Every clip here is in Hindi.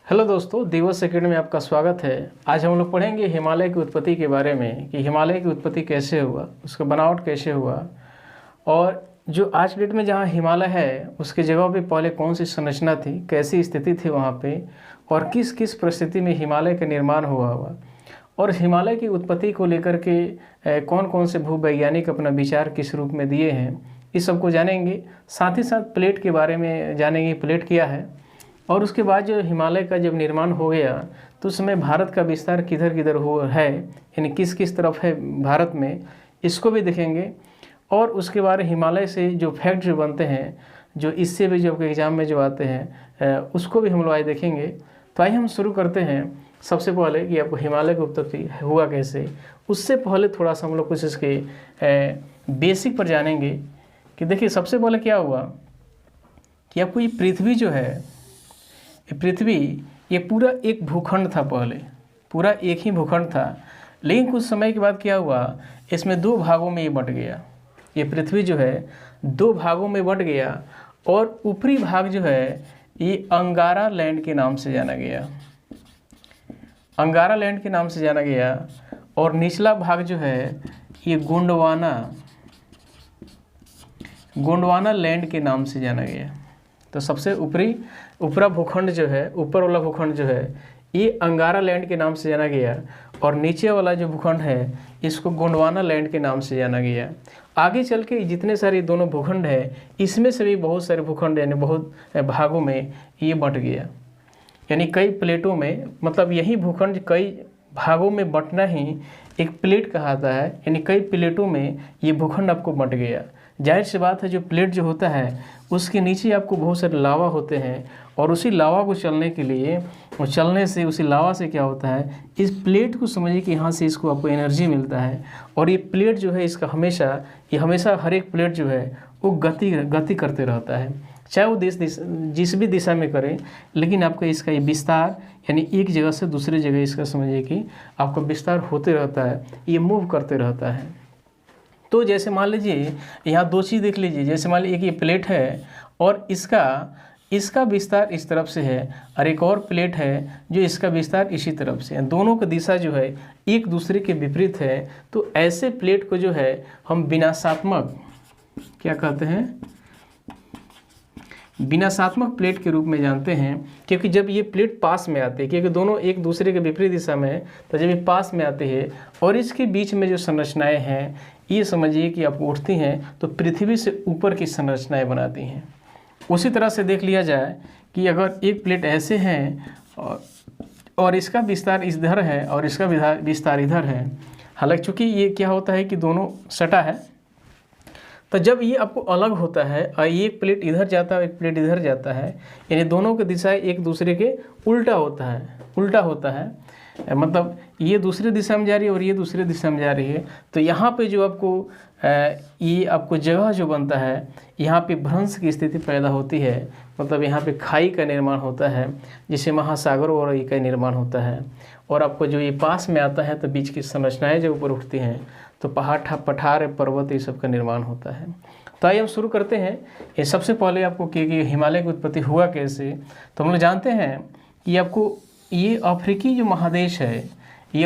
हेलो दोस्तों, दिवस एकेडमी में आपका स्वागत है। आज हम लोग पढ़ेंगे हिमालय की उत्पत्ति के बारे में कि हिमालय की उत्पत्ति कैसे हुआ, उसका बनावट कैसे हुआ और जो आज डेट में जहाँ हिमालय है उसके जगह पे पहले कौन सी संरचना थी, कैसी स्थिति थी वहाँ पे और किस किस परिस्थिति में हिमालय का निर्माण हुआ और हिमालय की उत्पत्ति को लेकर के कौन कौन से भूवैज्ञानिक अपना विचार किस रूप में दिए हैं, इस सबको जानेंगे। साथ ही साथ प्लेट के बारे में जानेंगे, प्लेट क्या है और उसके बाद जो हिमालय का जब निर्माण हो गया तो उस समय भारत का विस्तार किधर किधर हो है, यानी किस किस तरफ है भारत में, इसको भी देखेंगे। और उसके बाद हिमालय से जो फैक्ट जो बनते हैं, जो इससे भी जो एग्ज़ाम में जो आते हैं उसको भी हम लोग आज देखेंगे। तो आइए हम शुरू करते हैं। सबसे पहले कि आपको हिमालय की उत्पत्ति हुआ कैसे, उससे पहले थोड़ा सा हम लोग कुछ इसके बेसिक पर जानेंगे कि देखिए सबसे पहले क्या हुआ कि आपको ये पृथ्वी जो है, पृथ्वी ये पूरा एक भूखंड था, पहले पूरा एक ही भूखंड था। लेकिन कुछ समय के बाद क्या हुआ, इसमें दो भागों में ये बंट गया। ये पृथ्वी जो है दो भागों में बंट गया और ऊपरी भाग जो है ये अंगारा लैंड के नाम से जाना गया, अंगारा लैंड के नाम से जाना गया। और निचला भाग जो है ये गोंडवाना लैंड के नाम से जाना गया। तो सबसे ऊपरा भूखंड जो है, ऊपर वाला भूखंड जो है ये अंगारा लैंड के नाम से जाना गया और नीचे वाला जो भूखंड है इसको गोंडवाना लैंड के नाम से जाना गया। आगे चल के जितने सारे दोनों भूखंड है इसमें से भी बहुत सारे भूखंड यानी बहुत भागों में ये बंट गया, यानी कई प्लेटों में, मतलब यही भूखंड कई भागों में बंटना ही एक प्लेट कहलाता है, यानी कई प्लेटों में ये भूखंड आपको बंट गया। जाहिर सी बात है जो प्लेट जो होता है उसके नीचे आपको बहुत सारे लावा होते हैं और उसी लावा को चलने के लिए और चलने से उसी लावा से क्या होता है, इस प्लेट को समझिए कि यहाँ से इसको आपको एनर्जी मिलता है और ये प्लेट जो है इसका हमेशा हर एक प्लेट जो है वो गति करते रहता है, चाहे वो जिस भी दिशा में करें, लेकिन आपका इसका ये विस्तार यानी एक जगह से दूसरी जगह इसका समझिए कि आपका विस्तार होते रहता है, ये मूव करते रहता है। तो जैसे मान लीजिए यहाँ दो चीज़ देख लीजिए, जैसे मान लीजिए एक ये प्लेट है और इसका विस्तार इस तरफ से है और एक और प्लेट है जो इसका विस्तार इसी तरफ से है, दोनों की दिशा जो है एक दूसरे के विपरीत है। तो ऐसे प्लेट को जो है हम विनाशात्मक क्या कहते हैं, विनाशात्मक प्लेट के रूप में जानते हैं, क्योंकि जब ये प्लेट पास में आते हैं, क्योंकि दोनों एक दूसरे के विपरीत दिशा में है, तो जब ये पास में आते हैं और इसके बीच में जो संरचनाएं हैं ये समझिए कि आप उठती हैं तो पृथ्वी से ऊपर की संरचनाएं बनाती हैं। उसी तरह से देख लिया जाए कि अगर एक प्लेट ऐसे हैं और इसका विस्तार इधर है और इसका विस्तार इधर है, हालांकि चूँकि ये क्या होता है कि दोनों सटा है, तो जब ये आपको अलग होता है और एक प्लेट इधर जाता है एक प्लेट इधर जाता है, यानी दोनों की दिशाएं एक दूसरे के उल्टा होता है, मतलब ये दूसरी दिशा में जा रही है और ये दूसरी दिशा में जा रही है। तो यहाँ पे जो आपको जगह जो बनता है, यहाँ पे भ्रंश की स्थिति पैदा होती है, मतलब यहाँ पे खाई का निर्माण होता है, जिससे महासागर और ये का निर्माण होता है। और आपको जो ये पास में आता है तो बीच की संरचनाएं जो ऊपर उठती हैं तो पठार पर्वत ये सब का निर्माण होता है। तो आइए हम शुरू करते हैं। ये सबसे पहले आपको कि हिमालय की उत्पत्ति हुआ कैसे, तो हम लोग जानते हैं कि आपको ये अफ्रीकी जो महादेश है, ये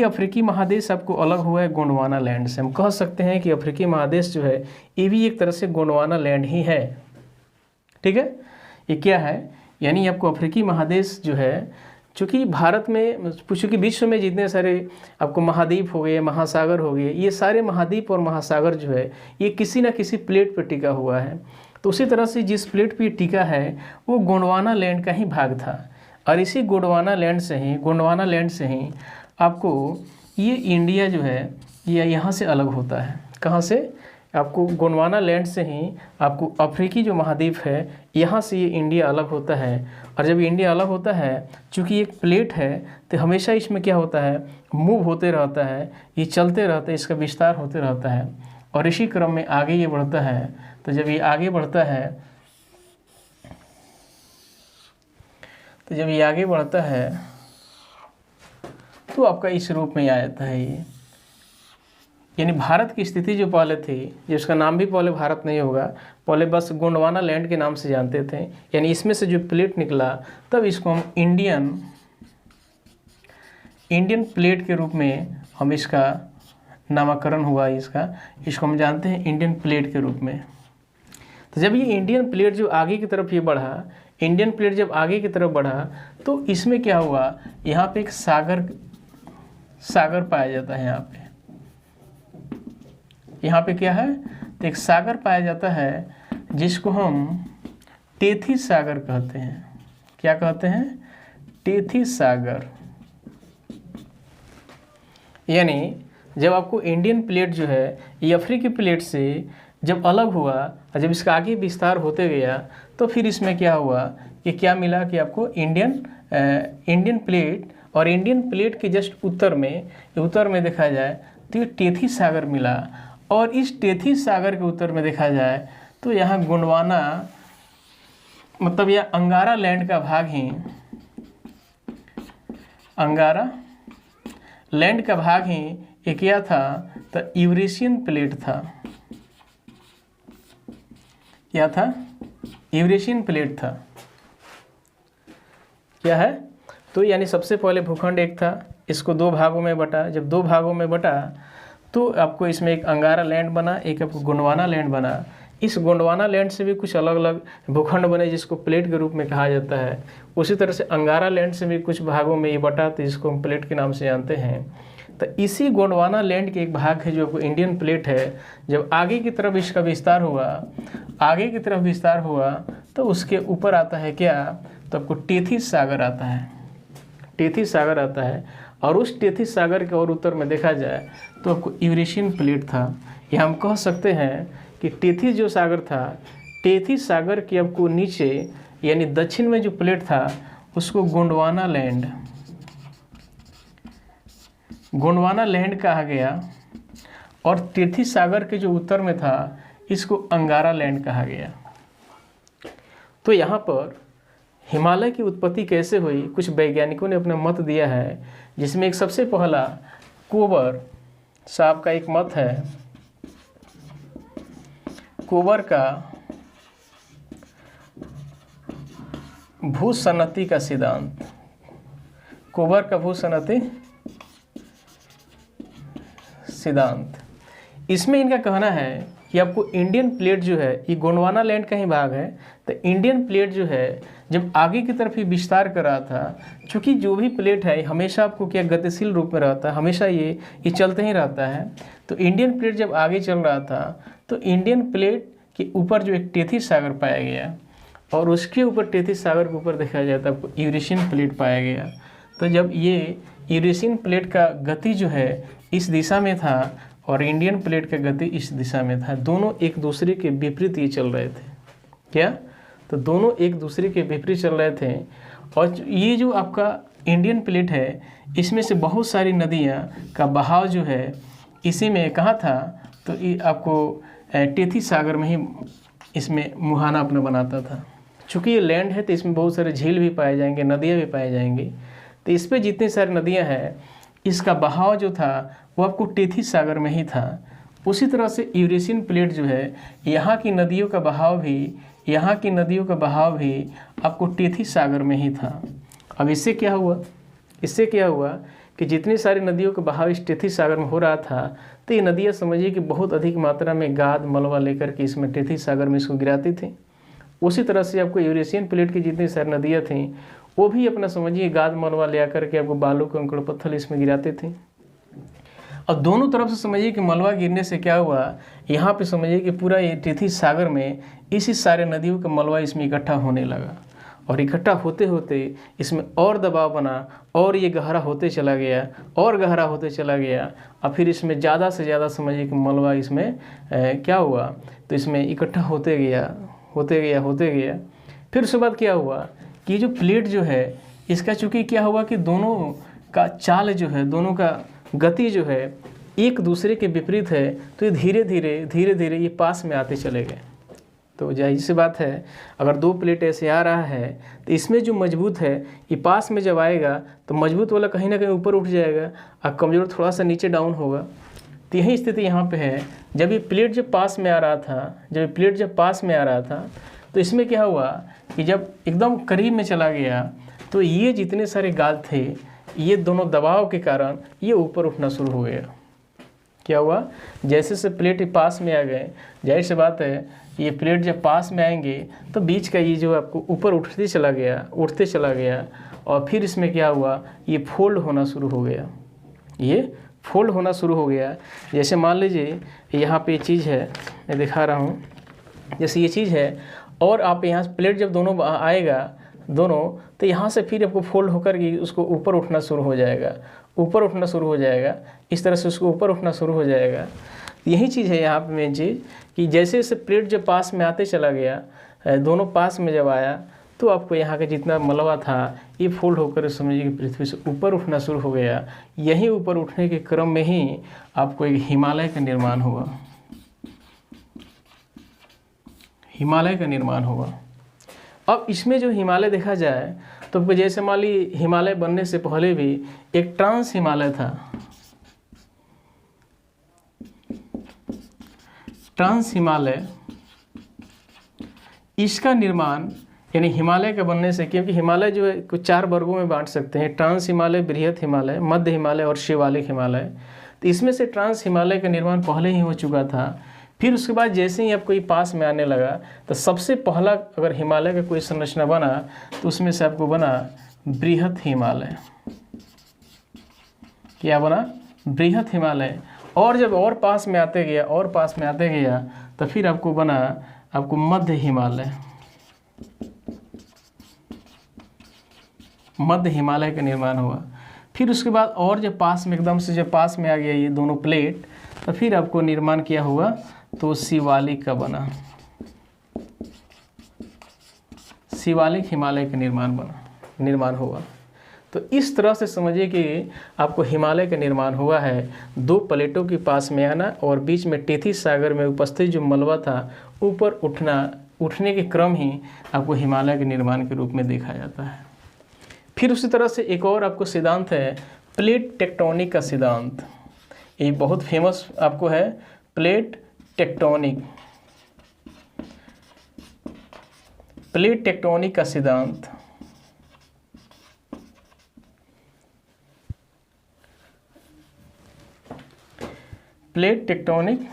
अफ्रीकी महादेश आपको अलग हुआ है गोंडवाना लैंड से। हम कह सकते हैं कि अफ्रीकी महादेश जो है ये भी एक तरह से गोंडवाना लैंड ही है, ठीक है। ये क्या है, यानी आपको अफ्रीकी महादेश जो है, चूँकि भारत में, चूँकि विश्व में जितने सारे आपको महाद्वीप हो गए, महासागर हो गए, ये सारे महाद्वीप और महासागर जो है ये किसी न किसी प्लेट पर टिका हुआ है। तो उसी तरह से जिस प्लेट पे टिका है वो गोंडवाना लैंड का ही भाग था और इसी गोंडवाना लैंड से ही आपको ये इंडिया जो है ये यहाँ से अलग होता है। कहाँ से? आपको गोंडवाना लैंड से ही आपको अफ्रीकी जो महाद्वीप है यहाँ से ये इंडिया अलग होता है। और जब इंडिया अलग होता है, चूँकि एक प्लेट है तो हमेशा इसमें क्या होता है, मूव होते रहता है, ये चलते रहता है, इसका विस्तार होते रहता है और इसी क्रम में आगे ये बढ़ता है। तो जब ये आगे बढ़ता है तो आपका इस रूप में आ जाता है। यानी भारत की स्थिति जो पहले थी, जिसका नाम भी पहले भारत नहीं होगा, पहले बस गोंडवाना लैंड के नाम से जानते थे। यानी इसमें से जो प्लेट निकला तब इसको हम इंडियन प्लेट के रूप में हम इसका नामकरण हुआ। इसको हम जानते हैं इंडियन प्लेट के रूप में। तो जब ये इंडियन प्लेट जो आगे की तरफ ये बढ़ा, इंडियन प्लेट जब आगे की तरफ बढ़ा तो इसमें क्या हुआ, यहाँ पे एक सागर पाया जाता है। यहाँ पे क्या है, तो एक सागर पाया जाता है जिसको हम टेथिस सागर कहते हैं। क्या कहते हैं, टेथिस सागर। यानी जब आपको इंडियन प्लेट जो है ये अफ्रीकी प्लेट से जब अलग हुआ और जब इसका आगे विस्तार होते गया तो फिर इसमें क्या हुआ कि क्या मिला कि आपको इंडियन प्लेट, और इंडियन प्लेट के जस्ट उत्तर में देखा जाए तो ये टेथिस सागर मिला। और इस टेथिस सागर के उत्तर में देखा जाए तो यहाँ गोंडवाना, मतलब यह अंगारा लैंड का भाग ही, अंगारा लैंड का भाग ही ये क्या था, तो यूरेशियन प्लेट था। क्या था, यूरेशियन प्लेट था। क्या है, तो यानी सबसे पहले भूखंड एक था, इसको दो भागों में बटा। जब दो भागों में बटा तो आपको इसमें एक अंगारा लैंड बना, एक आपको गोंडवाना लैंड बना। इस गोंडवाना लैंड से भी कुछ अलग अलग भूखंड बने जिसको प्लेट के रूप में कहा जाता है। उसी तरह से अंगारा लैंड से भी कुछ भागों में ये बटा, तो इसको हम प्लेट के नाम से जानते हैं। तो इसी गोंडवाना लैंड के एक भाग है जो आपको इंडियन प्लेट है। जब आगे की तरफ इसका विस्तार हुआ, तो उसके ऊपर आता है क्या, तो आपको टेथिस सागर आता है। टेथिस सागर आता है, और उस टेथिस सागर के और उत्तर में देखा जाए तो आपको यूरेशियन प्लेट था। यह हम कह सकते हैं कि टेथिस जो सागर था, टेथिस सागर के आपको नीचे यानी दक्षिण में जो प्लेट था उसको गोंडवाना लैंड कहा गया, और टेथिस सागर के जो उत्तर में था इसको अंगारा लैंड कहा गया। तो यहाँ पर हिमालय की उत्पत्ति कैसे हुई, कुछ वैज्ञानिकों ने अपना मत दिया है, जिसमें एक सबसे पहला कोबर साहब का एक मत है। कोबर का भूसन्नति का सिद्धांत, कोबर का भूसन्नति सिद्धांत, इसमें इनका कहना है कि आपको इंडियन प्लेट जो है, ये गोंडवाना लैंड का ही भाग है, तो इंडियन प्लेट जो है जब आगे की तरफ ही विस्तार कर रहा था, चूँकि जो भी प्लेट है हमेशा आपको क्या गतिशील रूप में रहता है, हमेशा ये चलते ही रहता है। तो इंडियन प्लेट जब आगे चल रहा था तो इंडियन प्लेट के ऊपर जो एक टेथिस सागर पाया गया, और उसके ऊपर टेथिस सागर के ऊपर देखा जाए तो आपको यूरेशियन प्लेट पाया गया। तो जब ये यूरेशियन प्लेट का गति जो है इस दिशा में था और इंडियन प्लेट का गति इस दिशा में था, दोनों एक दूसरे के विपरीत ये चल रहे थे। क्या, तो दोनों एक दूसरे के विपरीत चल रहे थे। और ये जो आपका इंडियन प्लेट है इसमें से बहुत सारी नदियाँ का बहाव जो है इसी में कहाँ था, तो ये आपको टेथिस सागर में ही इसमें मुहाना अपना बनाता था। चूँकि ये लैंड है तो इसमें बहुत सारे झील भी पाए जाएंगे, नदियाँ भी पाए जाएंगी। तो इस पर जितनी सारी नदियाँ हैं इसका बहाव जो था वो आपको टेथिस सागर में ही था। उसी तरह से यूरेशियन प्लेट जो है यहाँ की नदियों का बहाव भी आपको टेथिस सागर में ही था। अब इससे क्या हुआ कि जितनी सारी नदियों का बहाव इस टेथिस सागर में हो रहा था, तो ये नदियाँ समझिए कि बहुत अधिक मात्रा में गाद मलबा लेकर के इसमें टेथिस सागर में इसको गिराती थी। उसी तरह से आपको यूरेशियन प्लेट की जितनी सारी नदियाँ थीं वो भी अपना समझिए गाद मलबा ले आकर के आपको बालू कंकड़ पत्थर इसमें गिराते थे। और दोनों तरफ से समझिए कि मलबा गिरने से क्या हुआ, यहाँ पे समझिए कि पूरा ये टेथिस सागर में इसी सारे नदियों का मलबा इसमें इकट्ठा होने लगा, और इकट्ठा होते होते इसमें और दबाव बना और ये गहरा होते चला गया और फिर इसमें ज़्यादा से ज़्यादा समझिए कि मलबा इसमें क्या हुआ, तो इसमें इकट्ठा होते गया। फिर उसके बाद क्या हुआ कि जो प्लेट जो है इसका चूँकि क्या हुआ कि दोनों का चाल जो है, दोनों का गति जो है एक दूसरे के विपरीत है, तो ये धीरे धीरे ये पास में आते चले गए। तो जाहिर सी बात है अगर दो प्लेट ऐसे आ रहा है तो इसमें जो मजबूत है ये पास में जब आएगा तो मजबूत वाला कहीं ना कहीं ऊपर उठ जाएगा और कमज़ोर थोड़ा सा नीचे डाउन होगा। तो यही स्थिति यहाँ पे है। जब ये प्लेट जब पास में आ रहा था, तो इसमें क्या हुआ कि जब एकदम करीब में चला गया तो ये जितने सारे गाद थे, ये दोनों दबाव के कारण ये ऊपर उठना शुरू हो गया। क्या हुआ, जैसे से प्लेट पास में आ गए, जाहिर सी बात है ये प्लेट जब पास में आएंगे तो बीच का ये जो आपको ऊपर उठते चला गया और फिर इसमें क्या हुआ, ये फोल्ड होना शुरू हो गया। जैसे मान लीजिए यहाँ पे ये चीज़ है, मैं दिखा रहा हूँ, जैसे ये चीज़ है और आप यहाँ प्लेट जब दोनों आएगा तो यहाँ से फिर आपको फोल्ड होकर के उसको ऊपर उठना शुरू हो जाएगा, इस तरह से उसको ऊपर उठना शुरू हो जाएगा। यही चीज़ है यहाँ पे मेन चीज़ कि जैसे जैसे प्लेट जब पास में आते चला गया, दोनों पास में जब आया तो आपको यहाँ का जितना मलबा था ये फोल्ड होकर समझिए कि पृथ्वी से ऊपर उठना शुरू हो गया। यहीं ऊपर उठने के क्रम में ही आपको एक हिमालय का निर्माण हुआ। अब इसमें जो हिमालय देखा जाए तो जैसे मान ली हिमालय बनने से पहले भी एक ट्रांस हिमालय था। ट्रांस हिमालय, इसका निर्माण यानी हिमालय का बनने से, क्योंकि हिमालय जो है कुछ 4 वर्गों में बांट सकते हैं, ट्रांस हिमालय, बृहत हिमालय, मध्य हिमालय और शिवालिक हिमालय। तो इसमें से ट्रांस हिमालय का निर्माण पहले ही हो चुका था। फिर उसके बाद जैसे ही आपको ये पास में आने लगा तो सबसे पहला अगर हिमालय का कोई संरचना बना तो उसमें से आपको बना बृहत हिमालय। क्या बना, बृहत हिमालय। और जब और पास में आते गया तो फिर आपको बना आपको मध्य हिमालय। मध्य हिमालय का निर्माण हुआ। फिर उसके बाद और जब पास में एकदम से जब पास में आ गया ये दोनों प्लेट, तो फिर आपको निर्माण किया हुआ तो शिवालिक का बना, शिवालिक हिमालय का निर्माण हुआ। तो इस तरह से समझिए कि आपको हिमालय का निर्माण हुआ है। 2 प्लेटों के पास में आना और बीच में टेथिस सागर में उपस्थित जो मलबा था ऊपर उठने के क्रम ही आपको हिमालय के निर्माण के रूप में देखा जाता है। फिर उसी तरह से एक और आपको सिद्धांत है प्लेट टेक्टोनिक का सिद्धांत। ये बहुत फेमस आपको है, प्लेट टेक्टोनिक का सिद्धांत। प्लेट टेक्टोनिक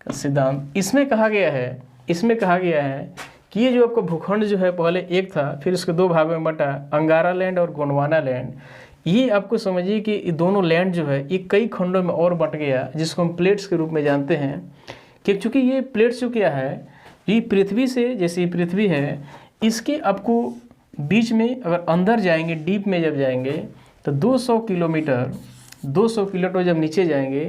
का सिद्धांत, इसमें कहा गया है कि ये जो आपको भूखंड जो है पहले एक था, फिर इसके 2 भागों में बटा, अंगारा लैंड और गोंडवाना लैंड। ये आपको समझिए कि ये दोनों लैंड जो है ये कई खंडों में और बट गया, जिसको हम प्लेट्स के रूप में जानते हैं। कि चूँकि ये प्लेट्स जो क्या है, ये पृथ्वी से, जैसे ये पृथ्वी है, इसके आपको बीच में अगर अंदर जाएंगे, डीप में जब जाएंगे तो 200 किलोमीटर जब नीचे जाएंगे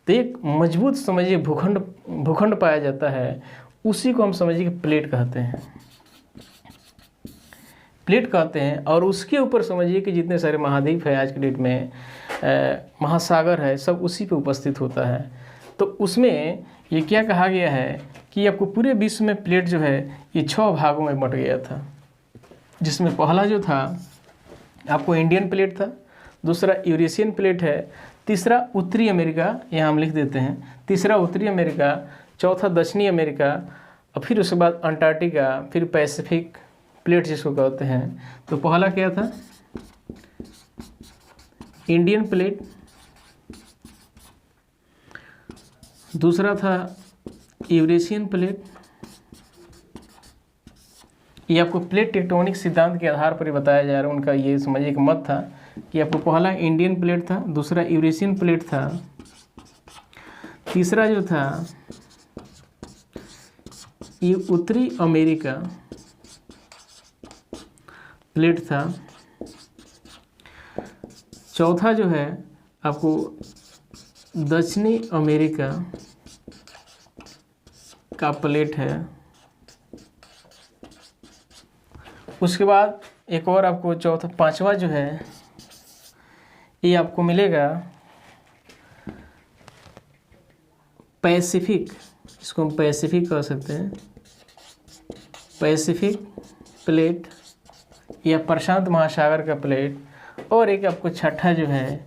तो एक मजबूत समझिए भूखंड पाया जाता है। उसी को हम समझिए कि प्लेट कहते हैं। और उसके ऊपर समझिए कि जितने सारे महाद्वीप है आज के डेट में, महासागर है, सब उसी पे उपस्थित होता है। तो उसमें ये क्या कहा गया है कि आपको पूरे विश्व में प्लेट जो है ये 6 भागों में बट गया था, जिसमें पहला जो था आपको इंडियन प्लेट था, दूसरा यूरेशियन प्लेट है, तीसरा उत्तरी अमेरिका, यहाँ हम लिख देते हैं, तीसरा उत्तरी अमेरिका, चौथा दक्षिणी अमेरिका, और फिर उसके बाद अंटार्कटिका, फिर पैसिफिक प्लेट जिसको कहते हैं। तो पहला क्या था, इंडियन प्लेट, दूसरा था यूरेशियन प्लेट। ये आपको प्लेट टेक्टोनिक सिद्धांत के आधार पर ही बताया जा रहा है। उनका ये समझिए एक मत था कि आपको पहला इंडियन प्लेट था, दूसरा यूरेशियन प्लेट था, तीसरा जो था ये उत्तरी अमेरिका प्लेट था, चौथा जो है आपको दक्षिणी अमेरिका का प्लेट है। उसके बाद एक और आपको चौथा, 5वां जो है ये आपको मिलेगा पैसिफिक, इसको हम पैसिफिक कह सकते हैं, पैसिफिक प्लेट या प्रशांत महासागर का प्लेट। और एक आपको छठा जो है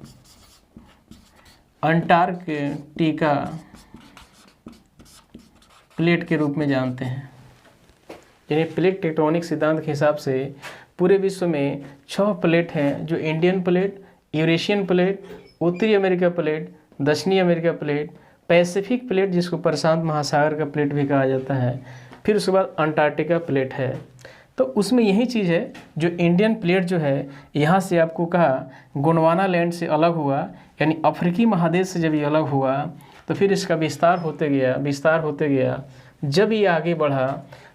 अंटार्कटिका प्लेट के रूप में जानते हैं। यानी प्लेट टेक्टोनिक सिद्धांत के हिसाब से पूरे विश्व में 6 प्लेट हैं, जो इंडियन प्लेट, यूरेशियन प्लेट, उत्तरी अमेरिका प्लेट, दक्षिणी अमेरिका प्लेट, पैसिफिक प्लेट जिसको प्रशांत महासागर का प्लेट भी कहा जाता है, फिर उसके बाद अंटार्कटिका प्लेट है। तो उसमें यही चीज़ है, जो इंडियन प्लेट जो है यहाँ से आपको कहा गोंडवाना लैंड से अलग हुआ, यानी अफ्रीकी महादेश से जब ये अलग हुआ तो फिर इसका विस्तार होते गया। जब ये आगे बढ़ा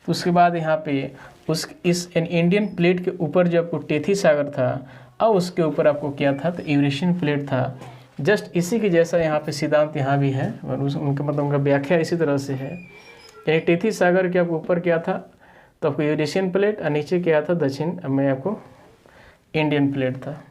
तो उसके बाद यहाँ पे इस इंडियन प्लेट के ऊपर जो आपको टेथी सागर था, और उसके ऊपर आपको क्या था, तो यूरेशियन प्लेट था। जस्ट इसी के जैसा यहाँ पे सिद्धांत यहाँ भी है, और उनका मतलब उनका व्याख्या इसी तरह से है। यानी टेथी सागर के आपको ऊपर क्या था, तो आपको यूरेशियन प्लेट, और नीचे क्या था, दक्षिण में आपको इंडियन प्लेट था।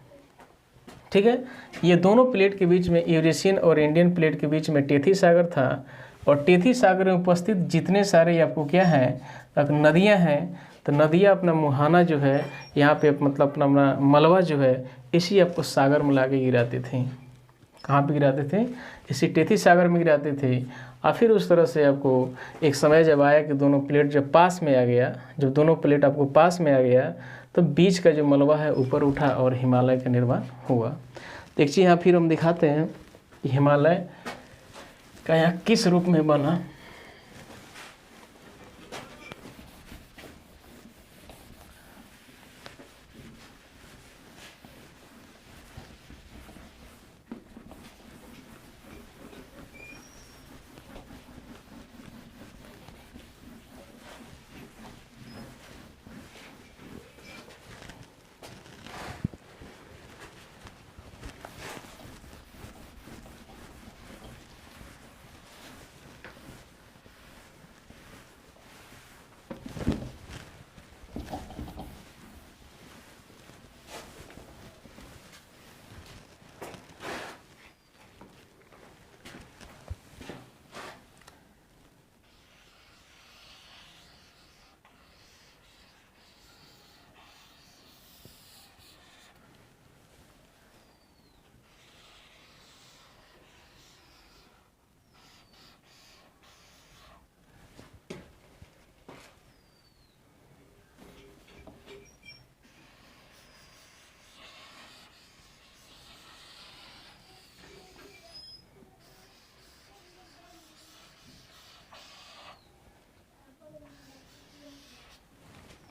ठीक है, ये दोनों प्लेट के बीच में, यूरेशियन और इंडियन प्लेट के बीच में टेथी सागर था, और टेथी सागर में उपस्थित जितने सारे आपको क्या हैं, नदियां हैं, तो नदियां अपना मुहाना जो है यहाँ पे मतलब अपना मलबा जो है इसी आपको सागर में लाके गिराते थे। कहाँ पे गिराते थे, इसी टेथी सागर में गिराते थे। और फिर उस तरह से आपको एक समय जब आया कि दोनों प्लेट जब पास में आ गया, जब दोनों प्लेट आपको पास में आ गया, तो बीच का जो मलबा है ऊपर उठा और हिमालय का निर्माण हुआ। तो एक चीज़ यहाँ फिर हम दिखाते हैं कि हिमालय का यहाँ किस रूप में बना।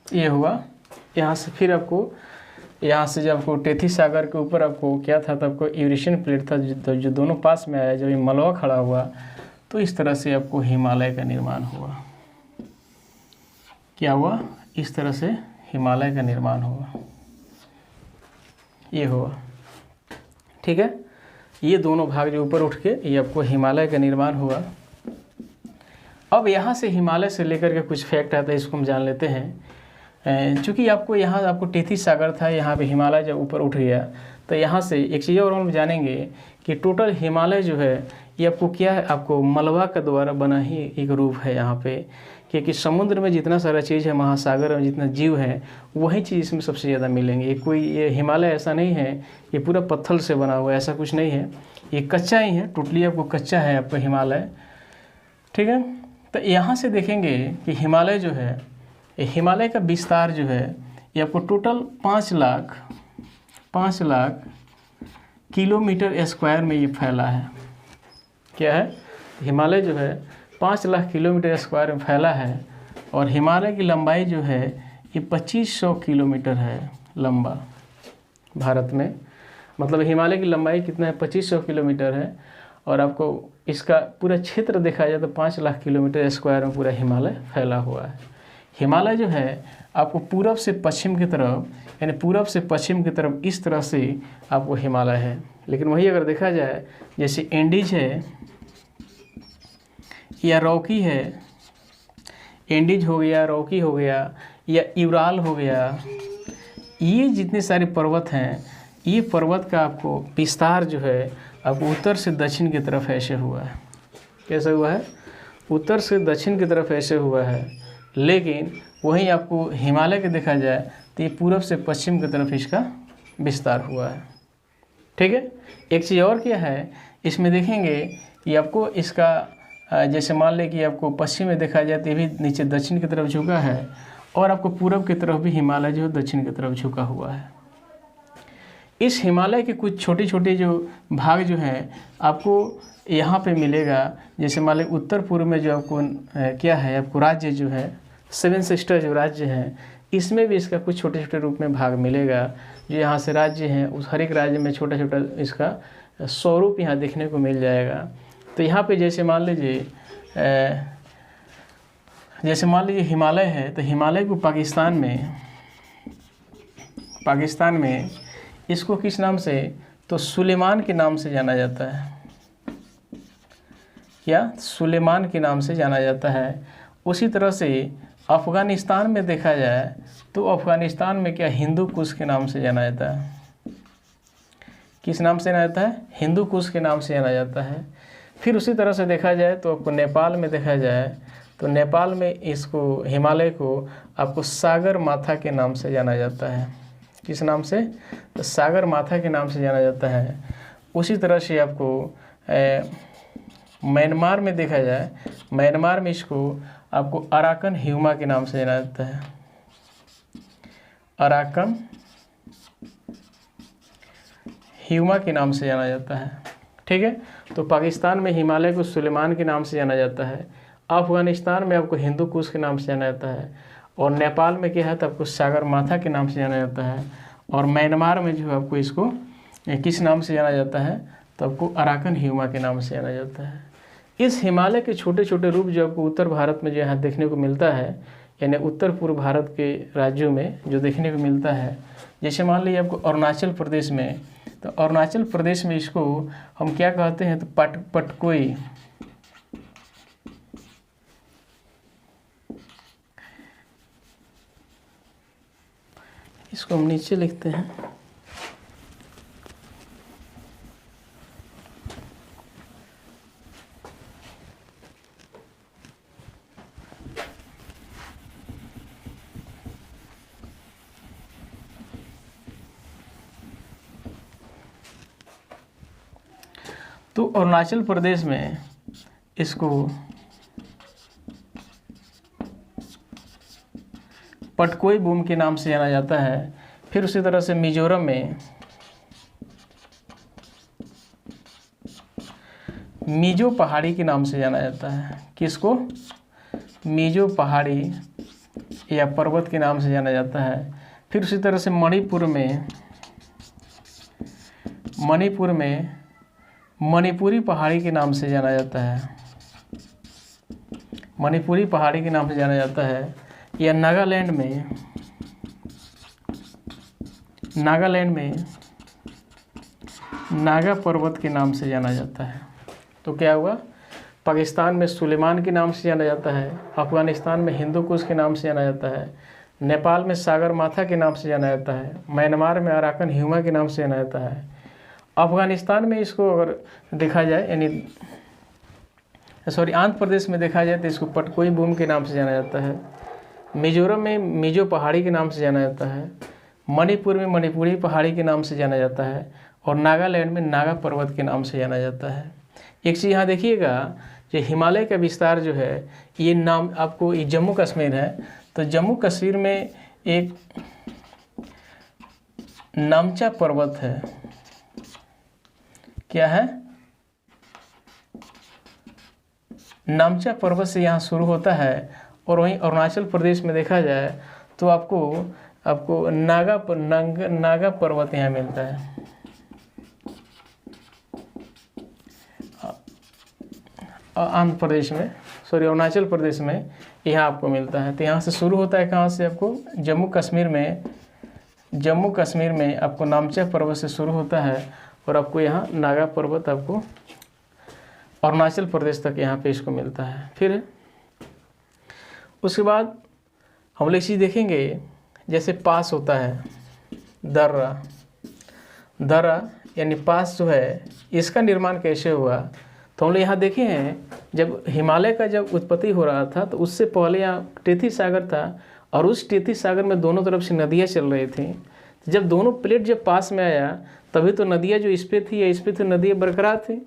ये हुआ। यहाँ से फिर आपको, यहाँ से जब आपको टेथी सागर के ऊपर आपको क्या था, तब आपको यूरेशियन प्लेट था जो दोनों पास में आया। जब ये मलबा खड़ा हुआ तो इस तरह से आपको हिमालय का निर्माण हुआ। क्या हुआ, इस तरह से हिमालय का निर्माण हुआ, ये हुआ। ठीक है, ये दोनों भाग जो ऊपर उठ के ये आपको हिमालय का निर्माण हुआ। अब यहाँ से हिमालय से लेकर के कुछ फैक्ट आता है, इसको हम जान लेते हैं। चूँकि आपको यहाँ आपको टेथी सागर था, यहाँ पे हिमालय जब ऊपर उठ गया तो यहाँ से एक चीज़ और हम जानेंगे कि टोटल हिमालय जो है ये आपको क्या है, आपको मलबा के द्वारा बना ही एक रूप है यहाँ पे। क्योंकि समुद्र में जितना सारा चीज़ है, महासागर में जितना जीव है, वही चीज़ इसमें सबसे ज़्यादा मिलेंगे। ये हिमालय ऐसा नहीं है ये पूरा पत्थर से बना हुआ, ऐसा कुछ नहीं है, ये कच्चा ही है, टोटली आपको कच्चा है आपका हिमालय। ठीक है, तो यहाँ से देखेंगे कि हिमालय जो है, हिमालय का विस्तार जो है ये आपको टोटल 5 लाख किलोमीटर स्क्वायर में ये फैला है। क्या है, हिमालय जो है 5 लाख किलोमीटर स्क्वायर में फैला है। और हिमालय की लंबाई जो है ये 2500 किलोमीटर है लंबा भारत में। मतलब हिमालय की लंबाई कितना है, 2500 किलोमीटर है। और आपको इसका पूरा क्षेत्र देखा जाए तो 5 लाख किलोमीटर स्क्वायर में पूरा हिमालय फैला हुआ है। हिमालय जो है आपको पूरब से पश्चिम की तरफ, यानी पूरब से पश्चिम की तरफ इस तरह से आपको हिमालय है। लेकिन वही अगर देखा जाए, जैसे एंडीज है या रॉकी है, एंडीज हो गया, रॉकी हो गया या यूराल हो गया, ये जितने सारे पर्वत हैं, ये पर्वत का आपको विस्तार जो है आपको उत्तर से दक्षिण की तरफ ऐसे हुआ है। कैसे हुआ है, उत्तर से दक्षिण की तरफ ऐसे हुआ है। लेकिन वहीं आपको हिमालय के देखा जाए तो ये पूरब से पश्चिम की तरफ इसका विस्तार हुआ है। ठीक है। एक चीज़ और क्या है, इसमें देखेंगे कि आपको इसका जैसे मान लें कि आपको पश्चिम में देखा जाए तो ये भी नीचे दक्षिण की तरफ झुका है, और आपको पूरब की तरफ भी हिमालय जो है दक्षिण की तरफ झुका हुआ है। इस हिमालय के कुछ छोटे छोटे जो भाग जो हैं आपको यहाँ पे मिलेगा। जैसे मान लें उत्तर पूर्व में जो आपको क्या है, आपको राज्य जो है 7 सिस्टर जो राज्य हैं, इसमें भी इसका कुछ छोटे छोटे रूप में भाग मिलेगा। जो यहाँ से राज्य हैं उस हर एक राज्य में छोटा छोटा इसका स्वरूप यहाँ देखने को मिल जाएगा। तो यहाँ पे जैसे मान लीजिए हिमालय है, तो हिमालय को पाकिस्तान में इसको किस नाम से, तो सुलेमान के नाम से जाना जाता है। क्या? सुलेमान के नाम से जाना जाता है। उसी तरह से अफ़गानिस्तान में देखा जाए तो अफ़गानिस्तान में क्या, हिंदू कुश के नाम से जाना जाता है। किस नाम से जाना जाता है? हिंदू कुश के नाम से जाना जाता है। फिर उसी तरह से देखा जाए तो आपको नेपाल में देखा जाए तो नेपाल में इसको हिमालय को आपको सागर माथा के नाम से जाना जाता है। किस नाम से? तो सागर माथा के नाम से जाना जाता है। उसी तरह से आपको म्यांमार में देखा जाए, म्यांमार में इसको आपको अराकन ह्यूमा के नाम से जाना जाता है। अराकन ह्यूमा के नाम से जाना जाता है। ठीक है। तो पाकिस्तान में हिमालय को सुलेमान के नाम से जाना जाता है। अफ़गानिस्तान में आपको हिंदू कुश के नाम से जाना जाता है। और नेपाल में क्या है, तो आपको सागर माथा के नाम से जाना जाता है। और म्यांमार में जो है आपको इसको किस नाम से जाना जाता है, तो आपको अराकन ह्यूमा के नाम से जाना जाता है। इस हिमालय के छोटे छोटे रूप जो आपको उत्तर भारत में जो यहाँ देखने को मिलता है, यानी उत्तर पूर्व भारत के राज्यों में जो देखने को मिलता है, जैसे मान लीजिए आपको अरुणाचल प्रदेश में, तो अरुणाचल प्रदेश में इसको हम क्या कहते हैं, तो पटकोई। इसको हम नीचे लिखते हैं। तो अरुणाचल प्रदेश में इसको पटकोई बूम के नाम से जाना जाता है। फिर उसी तरह से मिजोरम में मिजो पहाड़ी के नाम से जाना जाता है। किसको? मिजो पहाड़ी या पर्वत के नाम से जाना जाता है। फिर उसी तरह से मणिपुर में मणिपुरी पहाड़ी के नाम से जाना जाता है। मणिपुरी पहाड़ी के नाम से जाना जाता है। या नागालैंड में नागा पर्वत के नाम से जाना जाता है। तो क्या हुआ? पाकिस्तान में सुलेमान के नाम से जाना जाता है। अफ़गानिस्तान में हिंदू कुश के नाम से जाना जाता है। नेपाल में सागर माथा के नाम से जाना जाता है। म्यांमार में अराकन ह्यूमा के नाम से जाना जाता है। अफ़गानिस्तान में इसको अगर देखा जाए, यानी आंध्र प्रदेश में देखा जाए तो इसको पटकोई बूम के नाम से जाना जाता है। मिजोरम में मिजो पहाड़ी के नाम से जाना जाता है। मणिपुर में मणिपुरी पहाड़ी के नाम से जाना जाता है। और नागालैंड में नागा पर्वत के नाम से जाना जाता है। एक चीज़ यहाँ देखिएगा, जो हिमालय का विस्तार जो है, ये नाम आपको, ये जम्मू कश्मीर है, तो जम्मू कश्मीर में एक नामचा पर्वत है। क्या है? नामचा पर्वत से यहाँ शुरू होता है। और वहीं अरुणाचल प्रदेश में देखा जाए तो आपको नागा पर्वत यहाँ मिलता है। आंध्र प्रदेश में, अरुणाचल प्रदेश में यहाँ आपको मिलता है। तो यहाँ से शुरू होता है, कहाँ से? आपको जम्मू कश्मीर में आपको नामचा पर्वत से शुरू होता है। और आपको यहाँ नागा पर्वत आपको अरुणाचल प्रदेश तक यहाँ पे इसको मिलता है। फिर उसके बाद हम लोग चीज़ देखेंगे, जैसे पास होता है दर्रा यानी पास जो है, इसका निर्माण कैसे हुआ? तो हम लोग यहाँ देखे हैं, जब हिमालय का जब उत्पत्ति हो रहा था तो उससे पहले यहाँ टेथी सागर था। और उस टेथी सागर में दोनों तरफ से नदियाँ चल रही थी। जब दोनों प्लेट जब पास में आया तभी तो नदियाँ जो इस पे थी या इस पे थी नदियाँ बरकरार थी।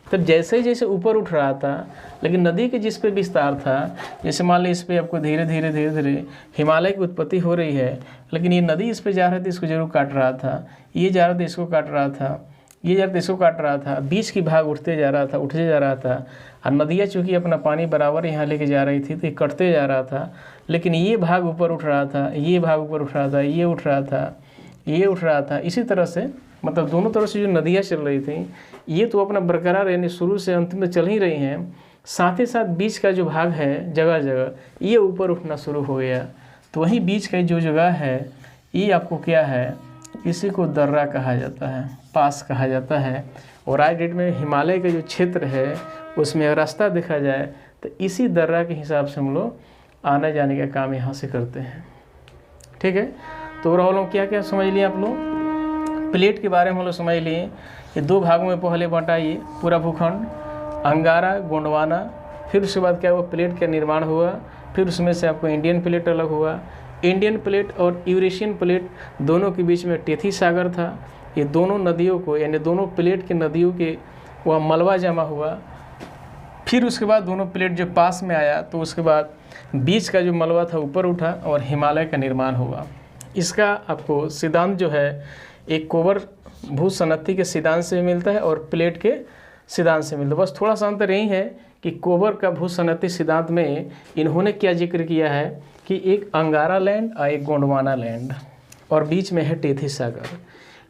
तब जैसे ही जैसे ऊपर उठ रहा था, लेकिन नदी के जिस पे विस्तार था, जैसे मान ली इस पर आपको धीरे धीरे हिमालय की उत्पत्ति हो रही है, लेकिन ये नदी इस पे जा रही थी, इसको जरूर काट रहा था, ये जा रहा था इसको काट रहा था, ये जा रहा था इसको काट रहा था, बीच की भाग उठते जा रहा था। और नदियाँ चूँकि अपना पानी बराबर यहाँ लेके जा रही थी तो ये कटते जा रहा था, लेकिन ये भाग ऊपर उठ रहा था, ये भाग ऊपर उठ रहा था, ये उठ रहा था, ये उठ रहा था। इसी तरह से मतलब दोनों तरफ से जो नदियाँ चल रही थी ये तो अपना बरकरार यानी शुरू से अंतिम तक चल ही रही हैं, साथ ही साथ बीच का जो भाग है जगह जगह ये ऊपर उठना शुरू हो गया। तो वहीं बीच का जो जगह है ये आपको क्या है, इसी को दर्रा कहा जाता है, पास कहा जाता है। और आज डेट में हिमालय का जो क्षेत्र है उसमें रास्ता देखा जाए तो इसी दर्रा के हिसाब से हम लोग आने जाने का काम यहाँ से करते हैं। ठीक है, तो ओवरऑल हम क्या क्या समझ लिए आप लोग, प्लेट के बारे में हम लोग समझ लिए। ये दो भागों में पहले बांटा ये पूरा भूखंड, अंगारा, गोंडवाना, फिर उसके बाद क्या हुआ प्लेट का निर्माण हुआ, फिर उसमें से आपको इंडियन प्लेट अलग हुआ। इंडियन प्लेट और यूरेशियन प्लेट दोनों के बीच में टेथी सागर था। ये दोनों नदियों को यानी दोनों प्लेट के नदियों के वह मलबा जमा हुआ। फिर उसके बाद दोनों प्लेट जब पास में आया तो उसके बाद बीच का जो मलबा था ऊपर उठा और हिमालय का निर्माण हुआ। इसका आपको सिद्धांत जो है एक कोबर भूसनत्ती के सिद्धांत से मिलता है और प्लेट के सिद्धांत से मिलता है। बस थोड़ा सा अंतर यही है कि कोबर का भूसनत्ती सिद्धांत में इन्होंने क्या जिक्र किया है कि एक अंगारा लैंड और एक गोंडवाना लैंड और बीच में है टेथी सागर।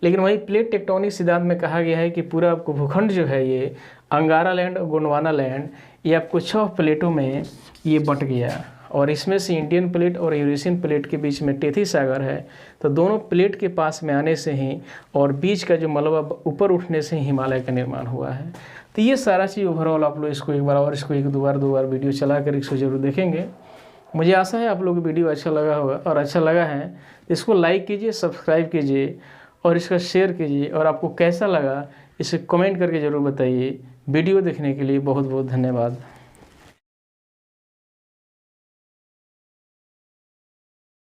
लेकिन वही प्लेट टेक्टोनिक सिद्धांत में कहा गया है कि पूरा आपको भूखंड जो है ये अंगारा लैंड और गोंडवाना लैंड ये आपको 6 प्लेटों में ये बट गया और इसमें से इंडियन प्लेट और यूरेशियन प्लेट के बीच में टेथी सागर है। तो दोनों प्लेट के पास में आने से ही और बीच का जो मलबा ऊपर उठने से ही हिमालय का निर्माण हुआ है। तो ये सारा चीज़ ओवरऑल आप लोग इसको एक बार और इसको दो बार वीडियो चला कर इसको जरूर देखेंगे। मुझे आशा है आप लोगों को वीडियो अच्छा लगा होगा, और अच्छा लगा है इसको लाइक कीजिए, सब्सक्राइब कीजिए और इसका शेयर कीजिए, और आपको कैसा लगा इसे कमेंट करके ज़रूर बताइए। वीडियो देखने के लिए बहुत बहुत धन्यवाद।